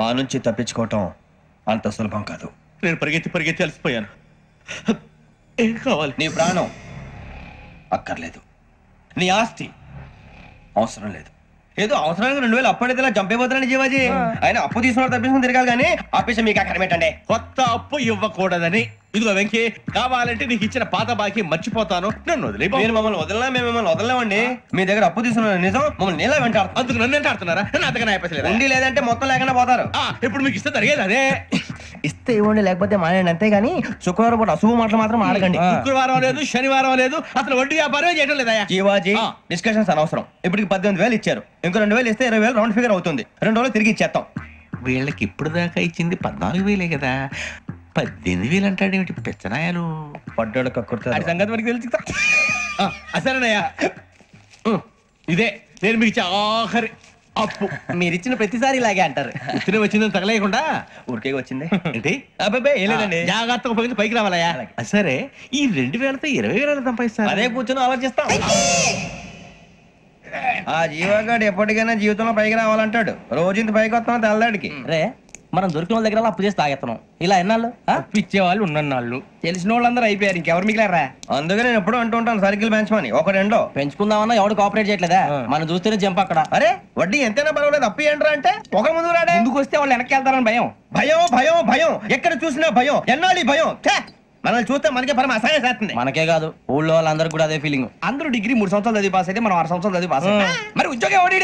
మా నుంచి తప్పించుకోవటం అంత సులభం కాదు. నేను పరిగెత్తి అలసిపోయాను. ఏం కావాలి? నీ ప్రాణం అక్కర్లేదు, నీ ఆస్తి అవసరం లేదు. ఏదో అవసరానికి 2000 అప్పుడైతే ఇలా చంపేపోతున్నాడు జీవాజీ. ఆయన అప్పు తీసుకున్న తప్పించుకుని తిరగాలి కానీ ఆపేసి మీకు అక్కడ పెట్టండి. కొత్త అప్పు ఇవ్వకూడదని. ఇదిగో వెంకీ, కావాలంటే నీకు ఇచ్చిన పాత బాకీ మర్చిపోతాను, నన్ను వదిలే. మీరు మమ్మల్ని వదలనా? మేము మిమ్మల్ని వదలలేమండి. మీ దగ్గర అప్పు తీసుకున్న నిజం మమ్మల్ని నీలా వెంటాడుతుంది. అందుకు నన్ను వెంటాడుతున్నారా? నన్ను అంతగా నాయపసలేదు. ఉండి లేదంటే మొత్తం లేకుండా పోతారు. ఇప్పుడు మీకు ఇస్తే జరిగేది అదే. ఇస్తే ఇవ్వండి, లేకపోతే మానేయండి, అంతేగాని శుక్రవారం పూట అశుభ మాటలు మాత్రం ఆడకండి. శుక్రవారం లేదు, శనివారం లేదు, అసలు వడ్డీ వ్యాపారమే చేయడం లేదా? జీవాజీ, డిస్కషన్స్ అనవసరం. ఇప్పటికి 18,000 ఇచ్చారు, ఇంకో 2,000 ఇస్తే 20,000 రౌండ్ ఫిగర్ అవుతుంది. 2 రోజులు తిరిగి ఇచ్చేస్తాం. వీళ్ళకి ఇప్పుడు దాకా ఇచ్చింది 14,000 కదా, 18,000 అంటాడేమిటి పెచ్చనాయాలు? పడ్డాడు కక్కుర్తాడు. సంగతి వరకు తెలుసు. అసలేనయ్యా, ఇదే నేను మీకు ఇచ్చే ఆఖరి అప్పు. మీరిచ్చిన ప్రతిసారి ఇలాగే అంటారు. ఇతనే వచ్చిందని తగలేయకుండా ఊరికే వచ్చింది ఏంటి? అబ్బాయి ఏం లేదండి. జాగ్రత్తగా ఉపయోగించి పైకి రావాలయ్యా. సరే, ఈ 2,000తో 20,000 సంపాదిస్తారు. అదే కూర్చొని ఆలోచిస్తాం. ఆ జీవగాడు ఎప్పటికైనా జీవితంలో పైకి రావాలంటాడు. రోజు ఇంత పైకి వస్తాం తెల్లడికి. రే, మనం దొరికిన వాళ్ళ దగ్గర అప్పు చేసి తాగెత్తనం. ఇలా ఎన్నాళ్ళు ఇచ్చే వాళ్ళు ఉన్నన్నాళ్ళు తెలిసిన వాళ్ళందరూ అయిపోయారు, ఇంకెవరు మిగిలారా? అందుకే నేను ఎప్పుడు అంటూ ఉంటాను, సర్కిల్ బెంచ్ మని ఒక 2 పెంచుకుందామన్నా ఎవడు కోఆపరేట్ చేయట్లేదా? మనం చూస్తేనే జంప్ అక్కడ. అరే వడ్డీ ఎంతైనా పర్వాలేదు, అప్పు ఏంట్రా అంటే ఒక ముందు రాడే. ముందుకు వస్తే వాళ్ళు వెనక్కి వెళ్తారని భయం. భయం భయం భయం, ఎక్కడ చూసినా భయం. ఎన్నాళ్ళు ఈ భయం? మనల్ని చూస్తే మనకే పరమ అసహాయం చేస్తుంది. మనకే కాదు, ఊళ్ళో వాళ్ళందరూ కూడా అదే ఫీలింగ్. అందరూ డిగ్రీ 3 సంవత్సరాలు చదివి పాస్ అయితే మనం 6 సంవత్సరాలు చదివి పాస్ అయ్యాం. మరి ఉద్యోగం ఎవడి?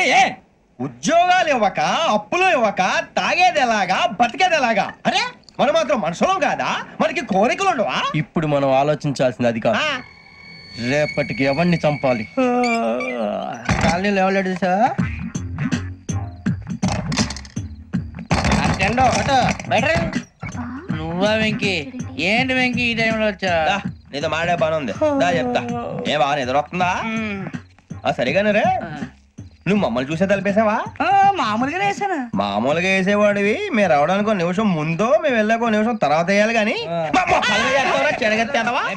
ఉద్యోగాలు ఇవ్వక, అప్పులు ఇవ్వక, తాగేది ఎలాగా, బతికేది ఎలాగా? అరే మనం మాత్రం మనుషులం కాదా? మనకి కోరికలు ఉండవా? ఇప్పుడు మనం ఆలోచించాల్సింది అది కాదు, రేపటికి ఎవరిని చంపాలి. కాలనీలో ఎవరు సార్? నువ్వా వెంకీ? ఏంటి వెంకీ ఈ టైంలో వచ్చా? నీతో మాడే పని ఉంది, దా చెప్తా. ఏ బాగా నిద్రొస్తుందా? సరిగానే రే, నువ్వు మమ్మల్ని చూసే తలిపేసావా? మామూలుగానే వేసాను. మామూలుగా వేసేవాడివి. మేము రావడానికి 1 నిమిషం ముందో, మేము వెళ్ళాక 1 నిమిషం తర్వాత వేయాలి కానీ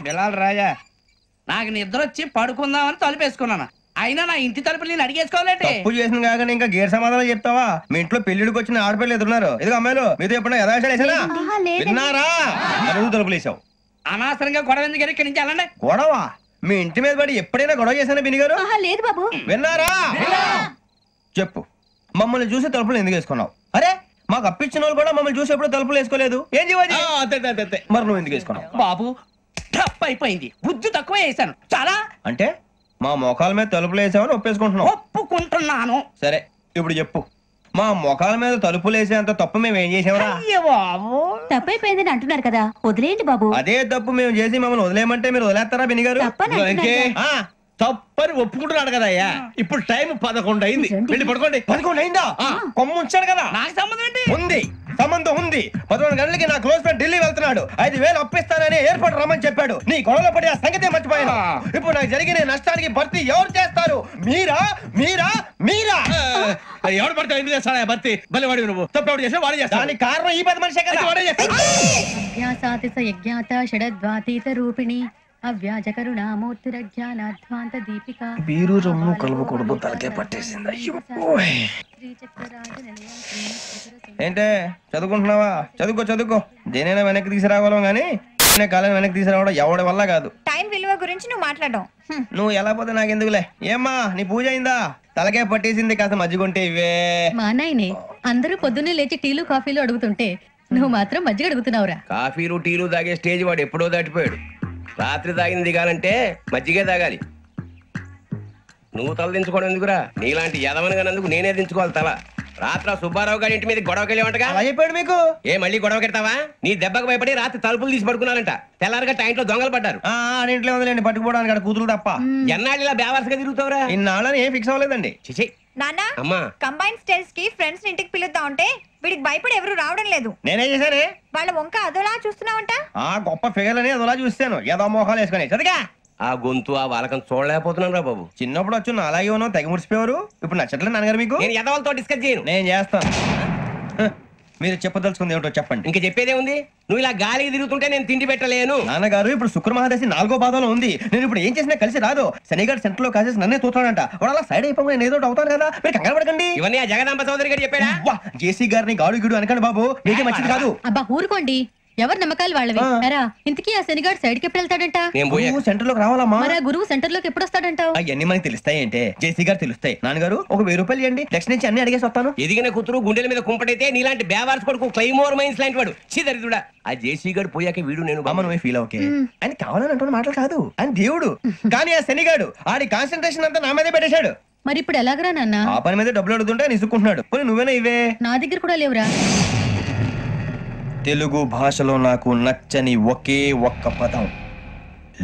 బిలాల్ రాజా, నాకు నిద్ర వచ్చి పడుకుందామని తలుపేసుకున్నాను. అయినా నా ఇంటి తలుపులు నేను అడిగేసుకోవాలంటే తప్పు చేసిన కాక ఇంకా గేర్ సమాధానం చెప్తావా? మీ ఇంట్లో పెళ్లిడికి వచ్చిన ఆడపిల్లలు ఎదురున్నారు. ఇదిగో అమ్మాయిలు, మీతో ఎప్పుడైనా యథాశాలు వేసానా? విన్నారా? అడుగు తలుపులు వేసావు. అనవసరంగా గొడవ ఎందుకు? ఇక్కడి నుంచి వెళ్ళండి. గొడవ? మీ ఇంటి మీద పడి ఎప్పుడైనా గొడవ చేశానా బిని గారు? లేదు బాబు. విన్నారా? చెప్పు, మమ్మల్ని చూసి తలుపులు ఎందుకు వేసుకున్నావు? అరే మాకు అప్పించిన వాళ్ళు కూడా మమ్మల్ని చూసి ఎప్పుడు తలుపులు వేసుకోలేదు. ఏం చేయాలి? మరి నువ్వు ఎందుకు వేసుకున్నావు? బాబు తప్పు అయిపోయింది, బుద్ధి తక్కువ వేసాను చాలా. అంటే మా మోకాల మీద తలుపులు వేసామని ఒప్పేసుకుంటున్నావు? ఒప్పుకుంటున్నాను. సరే ఇప్పుడు చెప్పు, మా మొఖాల మీద తలుపులు వేసేంత తప్పు మేము ఏం చేసామరా? తప్పైపోయిందని అంటున్నారు కదా, వదిలేయండి బాబు. అదే తప్పు మేము చేసి మమ్మల్ని వదిలేయమంటే మీరు వదిలేస్తారా బిని గారు? తప్పని ఒప్పుకుంటున్నాడు కదా అయ్యా. ఇప్పుడు టైం 11 అయింది, వెళ్ళి పడుకోండి. 11 అయిందా? కొమ్ము ఉంచాడు కదా. నాకు సంబంధం ఏంటి? ఉంది, సంబంధం ఉంది. 11 గంటలకి నా క్లోజ్ ఫ్రెండ్ ఢిల్లీ వెళ్తున్నాడు. 5,000 అప్పిస్తానని ఎయిర్పోర్ట్ రమ్మని చెప్పాడు. నీ గొడవలో పడి ఆ సంగతి మర్చిపోయాను. ఇప్పుడు నాకు జరిగిన నష్టానికి భర్తీ ఎవరు చేస్తారు? మీరా మీరా మీరా? ఎవడు పడితే ఎందుకు చేస్తాడా భర్తీ? భలే వాడి నువ్వు. తప్పు ఎవడు చేసా వాడే చేస్తా. దానికి కారణం ఈ 10 మనిషే కదా. వాడే బీరు రమ్ము కలుపుకూడదు, తలకే పట్టేసింది. ఏంటే చదువుకుంటున్నావా? చదువుకో. దేనైనా వెనక్కి తీసుకురావాలం గానీ కాలం వెనక్కి తీసుకురావడం ఎవడి వల్ల కాదు. టైం విలువ గురించి నువ్వు మాట్లాడడం. నువ్వు ఎలా పోతే నాకెందుకులే. ఏమ్మా నీ పూజ అయిందా? తలకే పట్టేసింది, కాస్త మజ్జిగుంటే ఇవే. మా నాయనే అందరూ పొద్దున్నే లేచి టీలు కాఫీలు అడుగుతుంటే నువ్వు మాత్రం మజ్జిగ అడుగుతున్నావురా. కాఫీలు టీలు తాగే స్టేజ్ వాడు ఎప్పుడో దాటిపోయాడు. రాత్రి తాగింది దిగాలంటే మజ్జిగే తాగాలి. నువ్వు తల దించుకోవడం ఎందుకురా? నీలాంటి యదవనగానందుకు నేనే దించుకోవాలి తల. రాత్రి సుబ్బారావు గారి ఇంటి మీద గొడవకి వెళ్ళేవంటగా. అలా చెప్పాడు మీకు? ఏ మళ్ళీ గొడవ కెడతావా? నీ దెబ్బకు భయపడి రాత్రి తలుపులు తీసి పడుకున్నారంట. తెల్లారగా టైంట్లో దొంగలు పడ్డారు. ఇంట్లో ఉందిలేండి, పట్టుకుపోవడానికి అక్కడ కూతురు తప్ప. ఎన్నాళ్ళు ఇలా బేవర్స్గా తిరుగుతావురా? ఇన్నాళ్ళని ఏం ఫిక్స్ అవ్వలేదండి. చిచి నాన్న, అమ్మా, కంబైన్ స్టైల్స్ కి ఫ్రెండ్స్ ఇంటికి పిలుద్దాం అంటే వీడికి భయపడి ఎవరు రావడం లేదు. నేనే చేశానే? వాళ్ళ వంక అదోలా చూస్తున్నావంట. గొప్ప ఫిగర్ అని అదోలా చూస్తాను, ఏదో మోహాలు వేసుకొని. చదిగా ఆ గొంతు ఆ వాలకం చూడలేకపోతున్నాను రా బాబు. చిన్నప్పుడు వచ్చి నా అలాగే ఉన్నావు, తెగ ముడిచిపోయారు. ఇప్పుడు నచ్చట్లేదు నాన్నగారు మీకు? నేను యదవలతో డిస్కస్ చేయను. నేను చేస్తాను. మీరు చెప్పదలుచుకుంది ఏమిటో చెప్పండి. ఇంక చెప్పేదే ఉంది. నువ్వు ఇలా గాలికి తిరుగుతుంటే నేను తిండి పెట్టలేను. నాన్నగారు ఇప్పుడు శుక్ర మహాదశి 4వ పాదంలో ఉంది. నేను ఇప్పుడు ఏం చేసినా కలిసి రాదు. శనిగారు సెంటర్ లో కాసేసి నన్నే చూస్తాడంట. వాడు అలా సైడ్ అయిపోయి నేను ఏదో అవుతాను కదా, మీరు కంగారు పడకండి. ఇవన్నీ ఆ జగదాంబ చౌదరి గారు చెప్పాడా? జేసీ గారిని గాడు గిడు అనకండి బాబు, మీకే మంచిది కాదు. అబ్బా ఊరుకోండి, ఎవరి నమ్మకాలు వాళ్ళవి. ఎరా ఇంతకీ ఆ శనిగాడు సైడ్ కి ఎప్పుడు వెళ్తాడంట? నేను పోయా. సెంటర్ లోకి రావాలమ్మా. మరి ఆ గురువు సెంటర్ లోకి ఎప్పుడు వస్తాడంటావు? అవన్నీ మనకి తెలుస్తాయి అంటే జేసీ గారు తెలుస్తాయి. నాన్నగారు ఒక 1000 రూపాయలు ఇవ్వండి, నెక్స్ట్ నుంచి అన్ని అడిగేసి వస్తాను. ఎదిగిన కూతురు గుండెల మీద కుంపటైతే నీలాంటి బేవార్స్ కొడుకు క్లైమోర్ మైన్స్ లాంటి వాడు చీదరిదుడా. ఆ జేసీ గారు పోయాక వీడు నేను అమ్మ నువ్వే ఫీల్ ఓకే. ఆయన కావాలని అంటున్న మాటలు కాదు, ఆయన దేవుడు. కానీ ఆ శనిగాడు ఆడి కాన్సన్ట్రేషన్ అంతా నా మీదే పెట్టేశాడు. మరి ఇప్పుడు ఎలాగరా నాన్న? ఆ పని మీద డబ్బులు అడుగుతుంటే నిసుకుంటున్నాడు. పోనీ నువ్వేనా ఇవే? నా దగ్గర కూడా లేవురా. తెలుగు భాషలో నాకు నచ్చని ఒకే ఒక్క పదం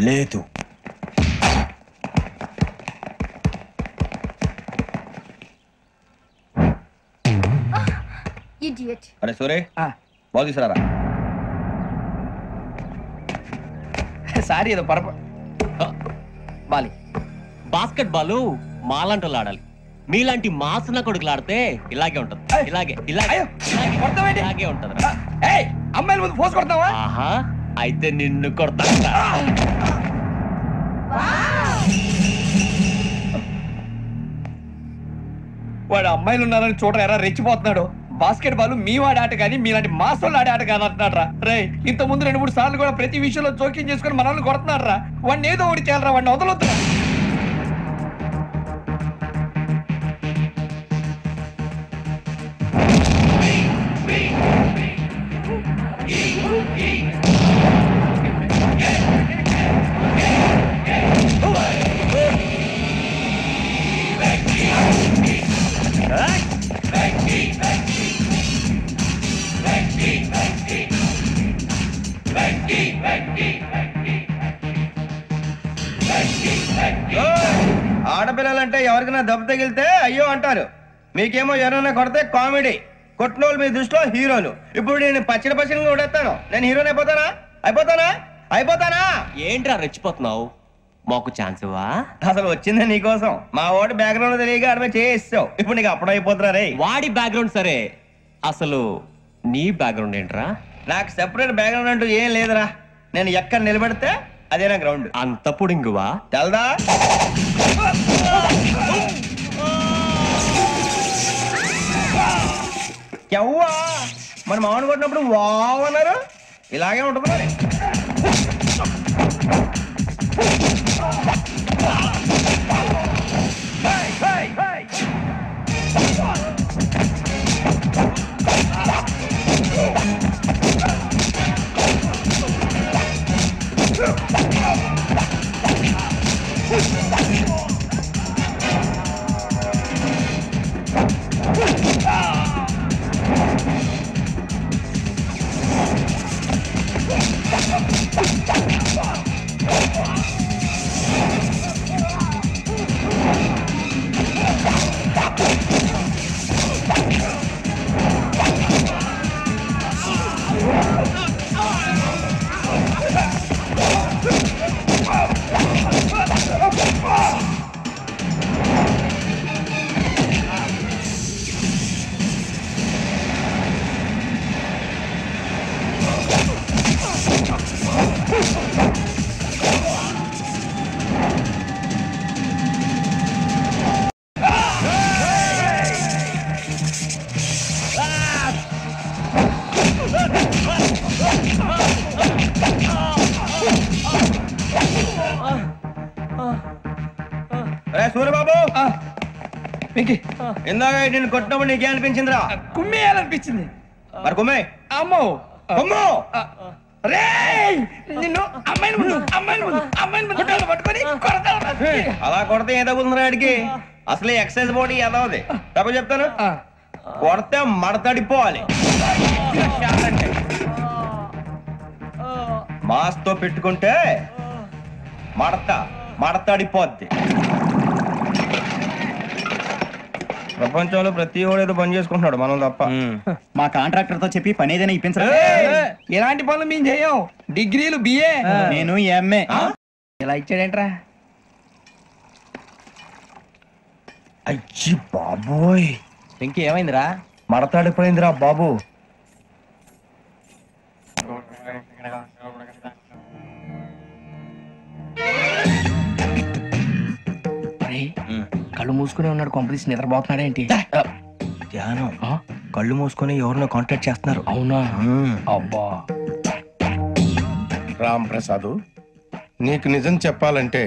లేదు. అరే సూరే, బాల్ తీసుకురారా. సారీ ఏదో బాలి. బాస్కెట్ బాల్ మాలాంటి ఆడాలి, మీలాంటి మాసన కొడుకులు ఆడితే ఇలాగే ఉంటది. ఇలాగే ఇలాగే ఇలాగే ఉంటది. అమ్మాయిల ముందు ఫోర్స్ కొడతావా? ఆహా, అయితే నిన్ను కొడతా. వాడు అమ్మాయిలు ఉన్నారని చూడరా ఎరా రెచ్చిపోతున్నాడు. బాస్కెట్ బాల్ మీ వాడి ఆట కానీ మీలాంటి మాసోళ్ళు ఆడే ఆట కాదు అంటున్నాడు రా. రే ఇంత ముందు 2-3 సార్లు కూడా ప్రతి విషయంలో జోక్యం చేసుకుని మనల్ని కొడుతున్నాడు రా. వాడిని ఏదో ఒకటి చేయాలరా, వాడిని వదలొద్దురా. ఆడపిల్లలంటే ఎవరికైనా దెబ్బ తగిలితే అయ్యో అంటారు, మీకేమో ఎవరైనా కొడితే కామెడీ. కొట్టినోళ్ళు మీ దృష్టిలో హీరోలు. ఇప్పుడు నేను పచ్చడి కొడేస్తాను, నేను హీరోని అయిపోతానా? అయిపోతానా? ఏంట్రా రెచ్చిపోతున్నావు? మాకు ఛాన్స్ ఇవ్వా? అసలు వచ్చింది నీకోసం. మా వాడి బ్యాక్గ్రౌండ్ తెలియక అడిమే చేయిస్తావు. ఇప్పుడు నీకు అప్పుడు అయిపోతున్నా రే. వాడి బ్యాక్గ్రౌండ్ సరే, అసలు నీ బ్యాక్గ్రౌండ్ ఏంట్రా? నాకు సెపరేట్ బ్యాక్గ్రౌండ్ అంటూ ఏం లేదురా. నేను ఎక్కడ నిలబెడితే అదే నా గ్రౌండ్. అంత పుడింగువా? తెల్దా? ఎవ్వా మన మామిడి కొట్టినప్పుడు వావ్ అన్నారు, ఇలాగే ఉంటుంది మరి. సూర్యబాబు, ఇందాక నేను కొట్టినప్పుడు నీకే అనిపించిందిరా? కుమ్మేయాలనిపించింది. మరి కుమ్మే. అమ్మో కుమ్ము. నిన్ను అమ్మాయిని ముందు పట్టుకొని అలా కొడితే ఏ తగ్గుతుందిరా ఆడికి? అసలు ఎక్సైజ్ బాడీ ఏదవది తప్ప చెప్తాను. కొడితే మడతడిపోవాలి. మాస్తో పెట్టుకుంటే మడతడిపోద్ది. ప్రపంచంలో ప్రతి వాడు ఏదో పని చేసుకుంటున్నాడు, మనం తప్ప. మా కాంట్రాక్టర్ తో చెప్పి పని ఏదైనా ఇప్పించరా? ఎలాంటి పనులు మేము చేయం. డిగ్రీలు బిఏ, నేను ఎంఏ. ఇలా ఇచ్చాడేంట్రా? అయ్యి బాబోయ్, ఇంకేమైందిరా? మడతాడిపోయిందిరా బాబు. మూసుకునే ఉన్నాడు, కొంపదీసి నిద్రపోతున్నాడు ఏంటి? ధ్యానం కళ్ళు మూసుకొని ఎవరినో కాంటాక్ట్ చేస్తున్నారు. అవునా? అబ్బా. రామ్ ప్రసాద్, నీకు నిజం చెప్పాలంటే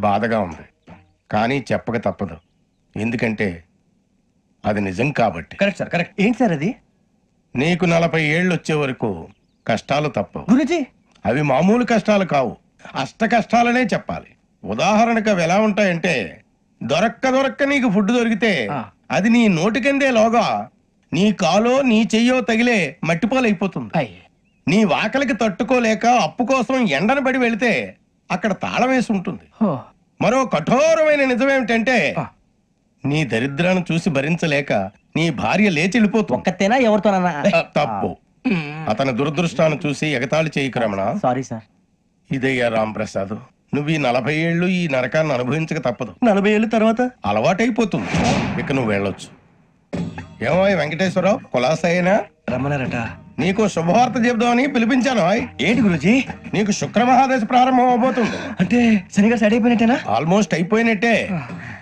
బాధగా ఉంది, కానీ చెప్పక తప్పదు. ఎందుకంటే అది నిజం కాబట్టి. Correct sir, correct. ఏంటి సార్ అది? నీకు 40 ఏళ్ళు వచ్చే వరకు కష్టాలు తప్పవు. గురుజీ, అవి మామూలు కష్టాలు కావు, అష్ట కష్టాలనే చెప్పాలి. ఉదాహరణకు అవి ఎలా ఉంటాయంటే, దొరక్క నీకు ఫుడ్ దొరికితే అది నీ నోటికందే లోగా నీ కాలో నీ చెయ్యో తగిలే మట్టిపాలైపోతుంది. నీ వాకలికి తట్టుకోలేక అప్పు కోసం ఎండను పడి వెళితే అక్కడ తాళం వేసి ఉంటుంది. మరో కఠోరమైన నిజమేమిటంటే, నీ దరిద్రాన్ని చూసి భరించలేక నీ భార్య లేచి వెళ్ళిపోతుంది. ఒక్కతేనా ఎవరితోనన్నా? తప్పు. అతని దురదృష్టాన్ని చూసి ఎగతాళి చేయకు రమణ. Sorry sir. ఇదయ్యా రాంప్రసాద్, నువ్వు ఈ 40 ఏళ్ళు ఈ నరకాన్ని అనుభవించక తప్పదు. 40 ఏళ్ళ తర్వాత అలవాటైపోతుంది. ఇక నువ్వు వెళ్ళొచ్చు. ఏమో వెంకటేశ్వరరావు, కులాసైనా రమ్మన్నారట. నీకు శుభవార్త చెబుదామని పిలిపించాను. ఏంటి గురుజీ? నీకు శుక్రమహాదశ ప్రారంభం అవబోతుంది. అంటే శనిగా సెట్ అయిపోయినట్టేనా? ఆల్మోస్ట్ అయిపోయినట్టే.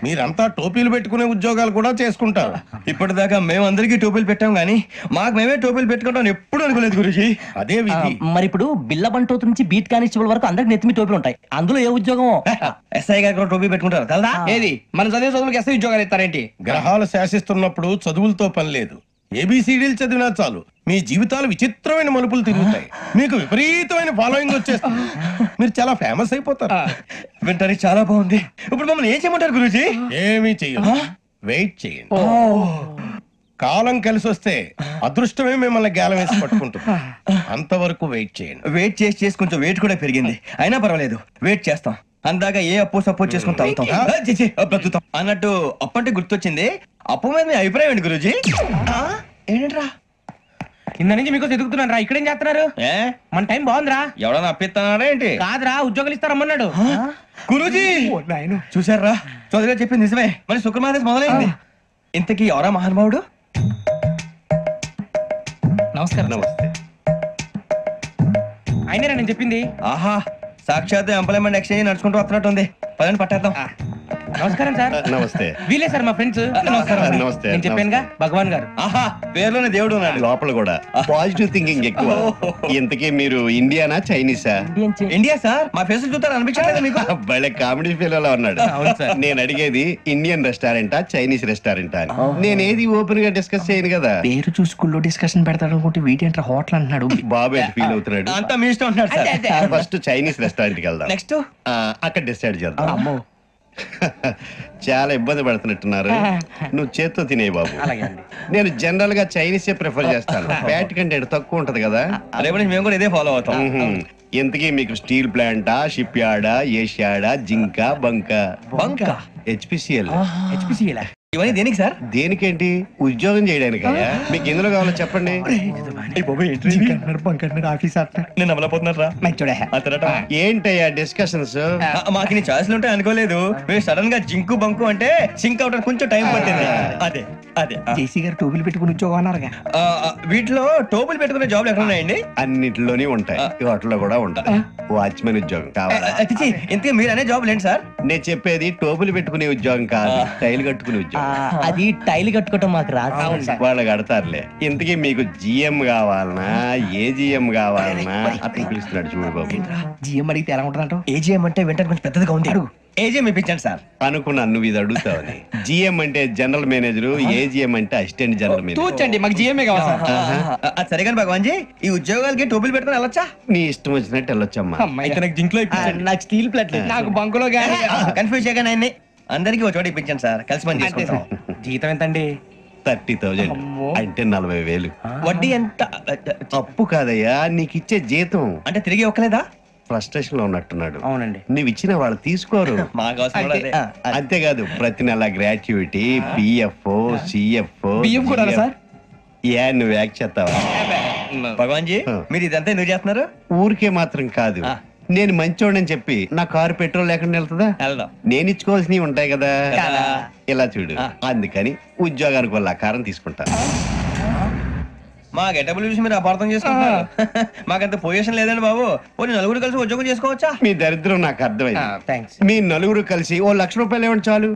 మీరంతా టోపీలు పెట్టుకునే ఉద్యోగాలు కూడా చేసుకుంటారు. ఇప్పటిదాకా మేమందరికీ టోపీలు పెట్టాం గానీ మాకు మేమే టోపీలు పెట్టుకుంటాం ఎప్పుడు అనుకోలేదు గురుజీ. అదే విధి. మరి ఇప్పుడు బిల్ల బంటోతు నుంచి బీట్ కానిస్టేబుల్ వరకు అందరికి నెత్తిమి టోపీలు ఉంటాయి. అందులో ఏ ఉద్యోగం? ఎస్ఐ గారు కూడా టోపీ పెట్టుకుంటారు కదా? ఏది మన చదివే చదువులకు ఎస్ఐ ఉద్యోగాలు ఇస్తారేంటి? గ్రహాలు శాసిస్తున్నప్పుడు చదువులతో పని లేదు. ఏబిసిడీలు చదివినా చాలు మీ జీవితాలు విచిత్రమైన మలుపులు తిరుగుతాయి. మీకు విపరీతమైన ఫాలోయింగ్ వచ్చేస్తుంది. మీరు చాలా ఫేమస్ అయిపోతారు. వింటానికి చాలా బాగుంది. ఇప్పుడు మమ్మల్ని ఏం చేయమంటారు గురుజీ? ఏమీ చెయ్యదు, వెయిట్ చేయండి. కాలం కలిసి వస్తే అదృష్టమే మిమ్మల్ని గేలం వేసి పట్టుకుంటుంది. అంతవరకు వెయిట్ చేయండి. వెయిట్ చేసి కొంచెం వెయిట్ కూడా పెరిగింది. అయినా పర్వాలేదు, వెయిట్ చేస్తాం. అందాక ఏ అప్పు సపోర్ట్ చేసుకుని తాగుతాం. బ్రతుకుతాం అన్నట్టు అప్పు అంటే గుర్తొచ్చింది. అప్పు మీద మీ అభిప్రాయం ఏంటి గురుజీ? ఏంటరా కింద నుంచి మీకు ఎదుగుతున్నాను రా. ఇక్కడేం చేస్తున్నారు? మన టైం బాగుందిరా. ఎవడన్నా అప్పిస్తున్నారా ఏంటి? కాదురా, ఉద్యోగాలు ఇస్తారమ్మన్నాడు గురూజీ. చూసారా, చౌదరిగా చెప్పింది నిజమే. మరి శుక్రమాదేశ్ మొదలైంది. ఇంతకీ ఎవరా మహానుభావుడు? నమస్కారం. నమస్తే. అయినరా నేను చెప్పింది? ఆహా, సాక్షాత్ ఎంప్లాయ్మెంట్ ఎక్స్చేంజ్ నడుచుకుంటూ వస్తున్నట్టు ఉంది. పదండి పట్టేద్దాం. నమస్కారం సార్. నమస్తే. వీలే సార్ మా ఫ్రెండ్స్. నమస్కారం. నమస్తే. నేను చెప్పానుగా భగవాన్ గారు. ఆహా, పేర్లోనే దేవుడు ఉన్నాడు. లోపల కూడా పాజిటివ్ థింకింగ్ ఎక్కువ. ఇంతకీ మీరు ఇండియానా చైనీసా? India sir. మా ఫేస్ చూస్తారు అనిపించలేదు మీకు? భలే కామెడీ ఫీల్ అలా ఉన్నాడు. నేను అడిగేది ఇండియన్ రెస్టారెంటా చైనీస్ రెస్టారెంటా అని. నేనేది ఓపెన్ గా డిస్కస్ చేయను కదా. పేరు చూసుకుల్లో డిస్కషన్ పెడతాడు అనుకుంటే వీటేంట్రా హోటల్ అంటున్నాడు. బాబు ఎట్ ఫీల్ అవుతున్నాడు. అంతా మీ ఇష్టం ఉంటున్నాడు సార్. ఫస్ట్ చైనీస్ రెస్టారెంట్ కి వెళ్దాం. నెక్స్ట్ అక్కడ డిసైడ్ చేద్దాం. చాలా ఇబ్బంది పడుతున్నట్టున్నారు. నువ్వు చేత్తో తినే బాబు. నేను జనరల్ గా చైనీసే ప్రిఫర్ చేస్తాను. ఫ్యాట్ కంటెంట్ తక్కువ ఉంటది కదా. రేపు నుంచి మేము కూడా ఇదే ఫాలో అవుతాం. ఇంతకీ మీకు స్టీల్ ప్లాంటా, షిప్ యార్డా, ఏషియాడా, జింక, బంకా? బంకా? హెచ్పిసిఎల్. ఇవన్నీ దేనికి సార్? దేనికేంటి? ఉద్యోగం చేయడానికి. మీకు ఎందులో కావాలో చెప్పండి. నేను అమలపోతున్నారా? ఏంటయ్యా డిస్కషన్స్? మాకు నీ ఛాయిస్లు ఉంటాయి అనుకోలేదు. మీరు సడన్ గా జింకు బంకు అంటే సింక్ అవడానికి కొంచెం టైం పట్టింది. అదే అదే జేసీ గారు టోపీలు పెట్టుకుని ఉద్యోగం అన్నారుగా. వీటిలో టోపులు పెట్టుకునే జాబ్లు ఎక్కడ ఉన్నాయండి? అన్నిటిలోనే ఉంటాయి. వాటిలో కూడా ఉంటాయి. వాచ్మెన్ ఉద్యోగం కావాలా? ఇంతకీ మీరు అనే జాబ్ ఏంటి సార్? నేను చెప్పేది టోపులు పెట్టుకునే ఉద్యోగం కాదు, టైల్ కట్టుకునే ఉద్యోగం. అది టైల్ కట్టుకోవటం మాకు రాదు. వాళ్ళు కడతారులే. ఇంతకీ మీకు జిఎం కావాలనా, ఏ జిఎం కావాలనా? అతను పిలుస్తున్నాడు చూడు బాబు. జిఎం అడిగితే ఎలా ఉంటుందంట? ఏజీఎం అంటే వెంటనే కొంచెం పెద్దదిగా ఉంది. ఏజీఎం ఇప్పించండి సార్. అనుకున్నాను నువ్వు ఇది అడుగుతావని. జిఎం అంటే జనరల్ మేనేజర్, ఏజిఎం అంటే అసిస్టెంట్ జనరల్ మేనేజర్. తూచండి, మాకు జిఎంఏ కావాలి సార్. అది సరే కానీ భగవాన్ జీ, ఈ ఉద్యోగాలకి టోపులు పెట్టుకుని వెళ్ళొచ్చా? నీ ఇష్టం వచ్చినట్టు వెళ్ళొచ్చమ్మా. నాకు జింక్లో ఇప్పించండి. నాకు స్టీల్ ప్లేట్ నాకు బంకులో గానీ. కన్ఫ్యూజ్ చేయగానే ఆయన్ని అందరికీ ఒక చోట ఇప్పించండి సార్. కలిసి పని చేసుకుంటాం. జీతం ఎంతండి? 30,000 అంటే 40,000. వడ్డీ ఎంత? అప్పు కాదయ్యా, నీకు ఇచ్చే జీతం. అంటే తిరిగి ఒక్కలేదా? ఫ్రస్ట్రేషన్ లో ఉన్నట్టున్నాడు. అవునండి. నువ్వు ఇచ్చిన వాళ్ళు తీసుకోరు. మాకు అవసరం కూడా అదే. అంతేకాదు ప్రతి నెల గ్రాట్యుటీ, పిఎఫ్, సిఎఫ్. బియ్యం కూడా సార్? ఏ నువ్వు యాక్ట్ చేస్తావా? భగవాన్ జీ, మీరు ఇదంతా ఎందుకు చేస్తున్నారు? ఊరికే మాత్రం కాదు. నేను మంచోడని చెప్పి నా కారు పెట్రోల్ లేకుండా వెళ్తుందా? వెళ్దాం. నేను ఇచ్చుకోవాల్సినవి ఉంటాయి కదా. ఇలా చూడు, అందుకని ఉద్యోగానికి వాళ్ళ ఆకారం తీసుకుంటా. మా గెటబుల్ చూసి మీరు అపార్థం చేసుకుంటున్నారు. మాకంత పొజిషన్ లేదండి బాబు. పోనీ నలుగురు కలిసి ఉద్యోగం చేసుకోవచ్చా? మీ దరిద్రం నాకు అర్థమైంది. థ్యాంక్స్. మీ నలుగురు కలిసి 1,00,000 రూపాయలు ఇవ్వండి చాలు.